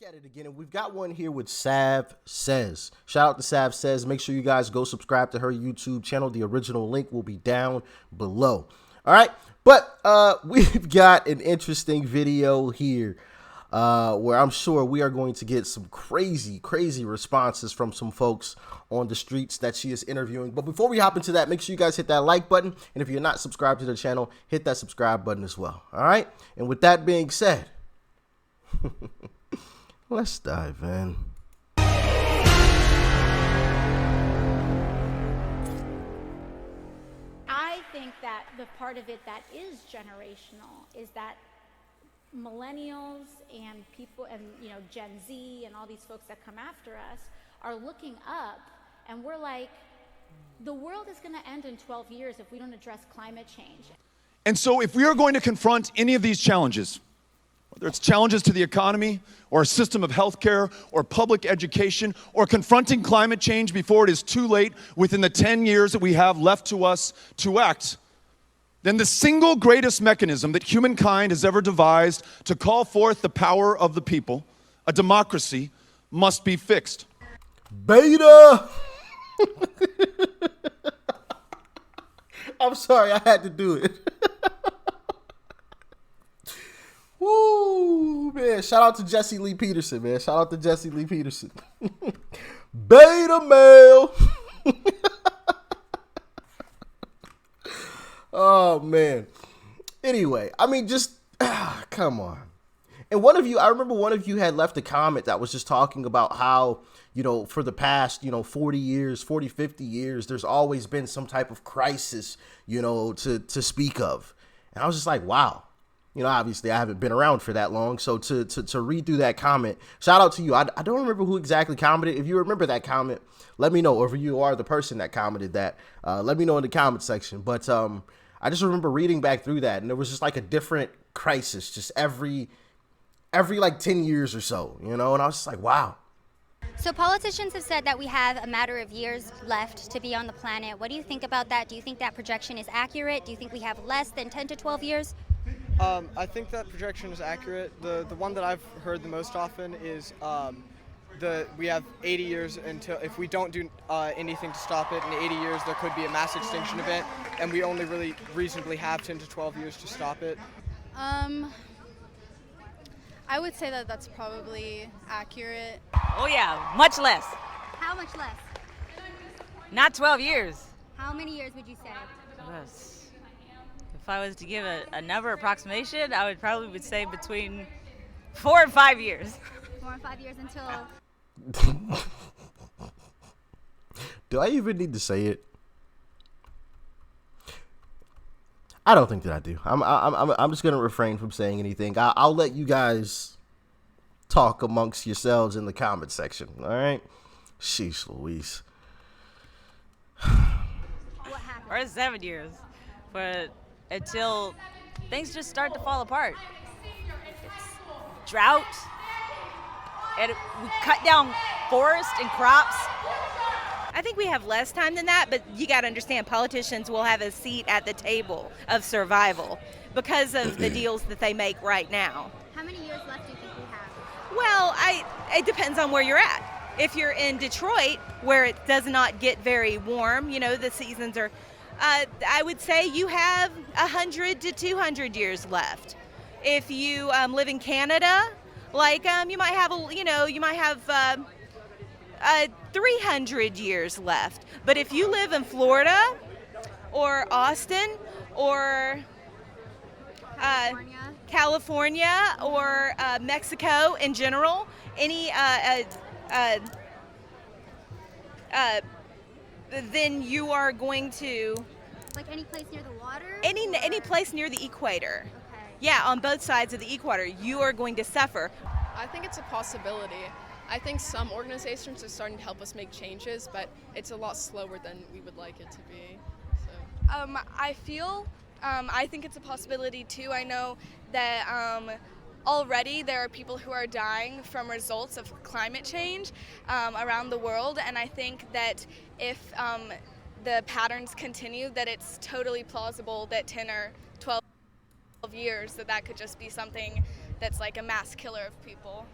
At it again, and we've got one here with Sav Says. Shout out to Sav Says. Make sure you guys go subscribe to her YouTube channel. The original link will be down below. All right, but we've got an interesting video here where I'm sure we are going to get some crazy responses from some folks on the streets that she is interviewing. But before we hop into that, make sure you guys hit that like button, and if you're not subscribed to the channel, hit that subscribe button as well. All right, and with that being said, let's dive in. I think that the part of it that is generational is that millennials and people and Gen Z and all these folks that come after us are looking up, and we're like, the world is going to end in 12 years if we don't address climate change. And so if we are going to confront any of these challenges, whether it's challenges to the economy or a system of healthcare or public education or confronting climate change before it is too late within the 10 years that we have left to us to act, then the single greatest mechanism that humankind has ever devised to call forth the power of the people, a democracy, must be fixed. Beta! I'm sorry, I had to do it. Woo, man. Shout out to Jesse Lee Peterson, man. Shout out to Jesse Lee Peterson. Beta male. Oh, man. Anyway, I mean, just, come on. And I remember one of you had left a comment that was just talking about how, for the past, 40 years, 40, 50 years, there's always been some type of crisis, to speak of. And I was just like, wow. Obviously I haven't been around for that long. So to read through that comment, shout out to you. I don't remember who exactly commented. If you remember that comment, let me know. Or if you are the person that commented that, let me know in the comment section. But I just remember reading back through that, and there was just like a different crisis just every like 10 years or so, and I was just like, wow. So politicians have said that we have a matter of years left to be on the planet. What do you think about that? Do you think that projection is accurate? Do you think we have less than 10 to 12 years? I think that projection is accurate. The one that I've heard the most often is we have 80 years until, if we don't do anything to stop it, in 80 years there could be a mass extinction event, and we only really reasonably have 10 to 12 years to stop it. I would say that that's probably accurate. Oh yeah, much less. How much less? Not 12 years. How many years would you say? Yes. If I was to give a number approximation, I would probably say between 4 and 5 years. 4 and 5 years until... Do I even need to say it? I don't think that I do. I'm just gonna refrain from saying anything. I'll let you guys talk amongst yourselves in the comment section. All right. Sheesh, Louise. What happened? Or 7 years, but until things just start to fall apart. It's drought, and we cut down forests and crops. I think we have less time than that, but you got to understand politicians will have a seat at the table of survival because of the deals that they make right now. How many years left do you think we have? Well, it depends on where you're at. If you're in Detroit, where it does not get very warm, the seasons are, I would say you have 100 to 200 years left. If you live in Canada, you might have 300 years left. But if you live in Florida or Austin or California or Mexico in general, then you are going to... Like any place near the water? Any place near the equator. Okay. Yeah, on both sides of the equator, you are going to suffer. I think it's a possibility. I think some organizations are starting to help us make changes, but it's a lot slower than we would like it to be. So. I think it's a possibility too. I know that already there are people who are dying from results of climate change around the world, and I think that if the patterns continue, that it's totally plausible that 10 or 12 years that could just be something that's like a mass killer of people.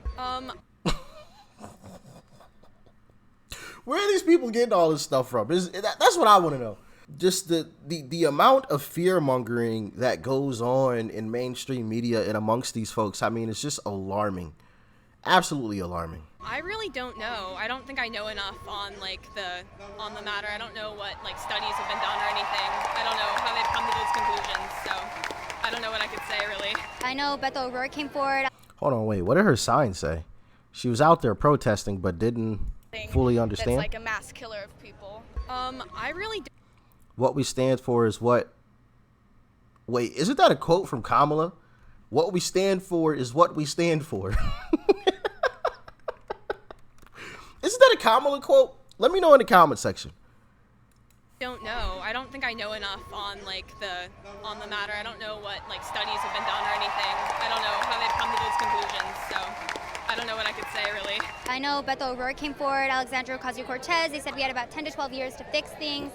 Where are these people getting all this stuff from? That's what I want to know. Just the amount of fear mongering that goes on in mainstream media and amongst these folks. I mean, it's just alarming. Absolutely alarming. I really don't know. I don't think I know enough on the matter. I don't know what studies have been done or anything. I don't know how they've come to those conclusions. So I don't know what I could say really. I know Beto O'Rourke came forward. Hold on, wait. What did her sign say? She was out there protesting, but didn't fully understand. That's like a mass killer of people. I really don't. What we stand for is what. Wait, isn't that a quote from Kamala? What we stand for is what we stand for. Isn't that a Kamala quote? Let me know in the comment section. Don't know. I don't think I know enough on the matter. I don't know what studies have been done or anything. I don't know how they've come to those conclusions. So I don't know what I could say really. I know Beto O'Rourke came forward, Alexandria Ocasio-Cortez. They said we had about 10 to 12 years to fix things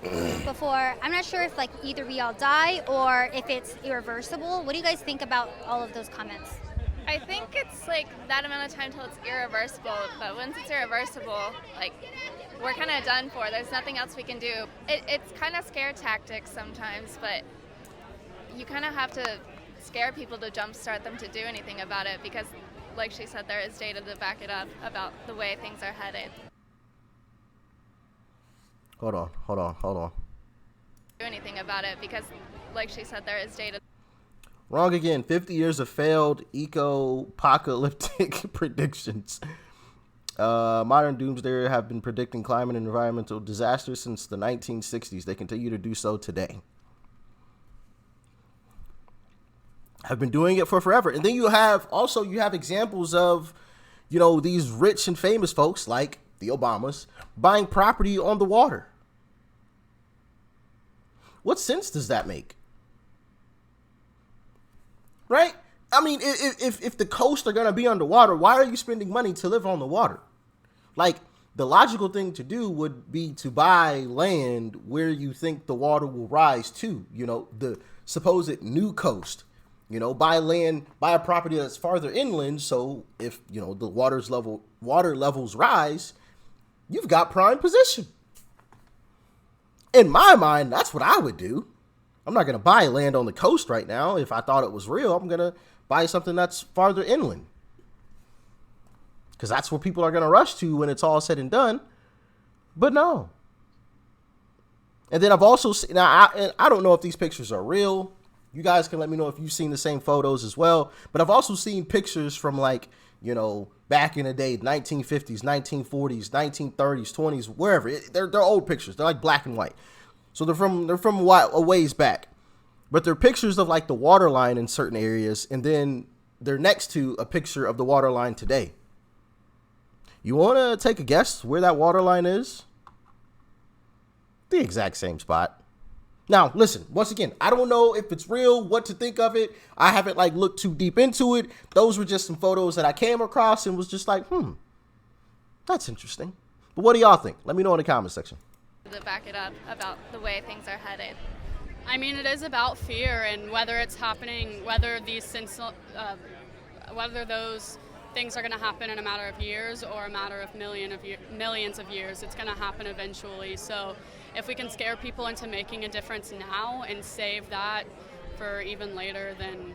before. I'm not sure if either we all die or if it's irreversible. What do you guys think about all of those comments? I think it's that amount of time till it's irreversible, but once it's irreversible, we're kind of done for. There's nothing else we can do. It's kind of scare tactics sometimes, but you kind of have to scare people to jumpstart them to do anything about it because, like she said, there is data to back it up about the way things are headed. Hold on. Do anything about it because, like she said, there is data. Wrong again. 50 years of failed eco-apocalyptic predictions. Modern doomsdayers have been predicting climate and environmental disasters since the 1960s. They continue to do so today. Have been doing it for forever. And then you have examples of, these rich and famous folks like the Obamas buying property on the water. What sense does that make? Right? I mean, if the coasts are going to be underwater, why are you spending money to live on the water? The logical thing to do would be to buy land where you think the water will rise to, the supposed new coast. Buy a property that's farther inland. So if, the water levels rise, you've got prime position. In my mind, that's what I would do. I'm not going to buy land on the coast right now. If I thought it was real, I'm going to buy something that's farther inland. Because that's where people are going to rush to when it's all said and done. But no. And then I've also seen, now I don't know if these pictures are real. You guys can let me know if you've seen the same photos as well. But I've also seen pictures from back in the day, 1950s, 1940s, 1930s, 20s, wherever. They're old pictures. They're black and white. So they're from a ways back, but they're pictures of the water line in certain areas, and then they're next to a picture of the water line today. You want to take a guess where that water line is? The exact same spot. Now, listen, once again, I don't know if it's real, what to think of it. I haven't looked too deep into it. Those were just some photos that I came across and was just that's interesting. But what do y'all think? Let me know in the comment section. To back it up about the way things are headed. I mean, it is about fear and whether it's happening, whether those things are going to happen in a matter of years or a matter of millions of years. It's going to happen eventually. So if we can scare people into making a difference now and save that for even later, then...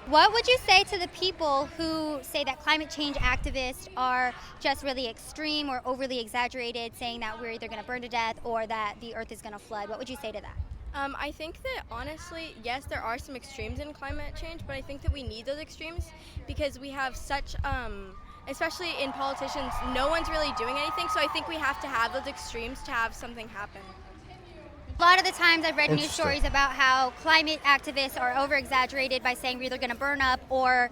What would you say to the people who say that climate change activists are just really extreme or overly exaggerated, saying that we're either going to burn to death or that the earth is going to flood? What would you say to that? I think that honestly, yes, there are some extremes in climate change, but I think that we need those extremes because we have such, especially in politicians, no one's really doing anything. So I think we have to have those extremes to have something happen. A lot of the times I've read news stories about how climate activists are over-exaggerated by saying we're either going to burn up or,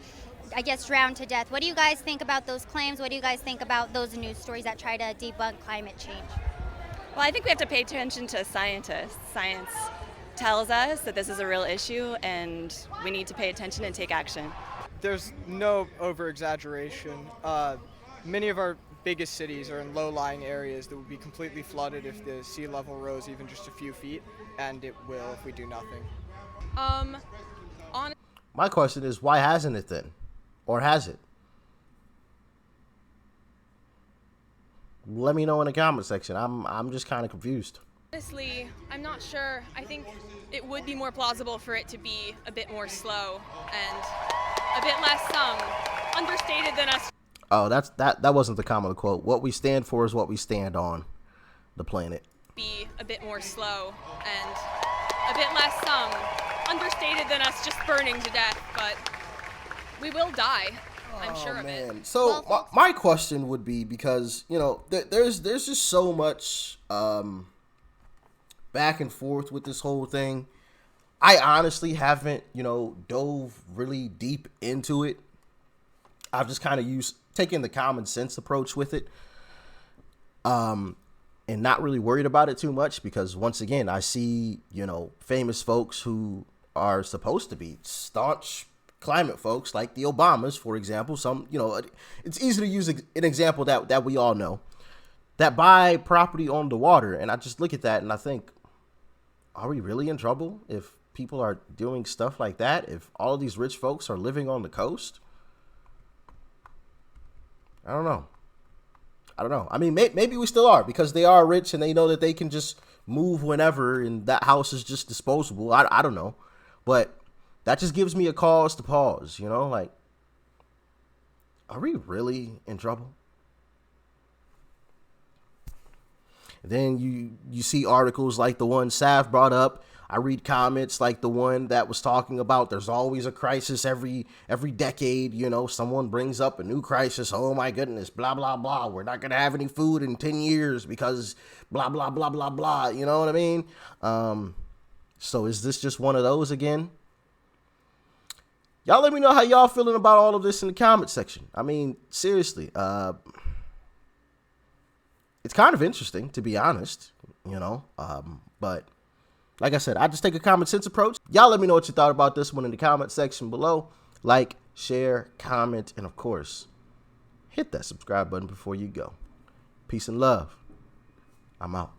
I guess, drown to death. What do you guys think about those claims? What do you guys think about those news stories that try to debunk climate change? Well, I think we have to pay attention to scientists. Science tells us that this is a real issue and we need to pay attention and take action. There's no over-exaggeration. Many of our biggest cities are in low-lying areas that would be completely flooded if the sea level rose even just a few feet, and it will if we do nothing. My question is, why hasn't it then? Or has it? let me know in the comment section. I'm just kind of confused. Honestly, I'm not sure. I think it would be more plausible for it to be a bit more slow and a bit less understated than us. Oh, that wasn't the common quote. What we stand for is what we stand on. The planet. Be a bit more slow and a bit less understated than us just burning to death, but we will die. I'm sure of it. So my question would be, because there's just so much back and forth with this whole thing. I honestly haven't dove really deep into it. I've just kind of taken the common sense approach with it. And not really worried about it too much, because once again, I see, famous folks who are supposed to be staunch climate folks, like the Obamas, for example. It's easy to use an example that we all know, that buy property on the water. And I just look at that and I think, are we really in trouble if people are doing stuff like that? If all of these rich folks are living on the coast? I don't know. I mean, maybe we still are, because they are rich and they know that they can just move whenever and that house is just disposable. I don't know. But that just gives me a cause to pause, like, are we really in trouble? Then you see articles like the one Sav brought up. I read comments like the one that was talking about there's always a crisis every decade. Someone brings up a new crisis. Oh my goodness, blah, blah, blah. We're not going to have any food in 10 years because blah, blah, blah, blah, blah. You know what I mean? So is this just one of those again? Y'all let me know how y'all feeling about all of this in the comment section. I mean, seriously, it's kind of interesting, to be honest, but like I said, I just take a common sense approach. Y'all let me know what you thought about this one in the comment section below. Like, share, comment, and of course, hit that subscribe button before you go. Peace and love. I'm out.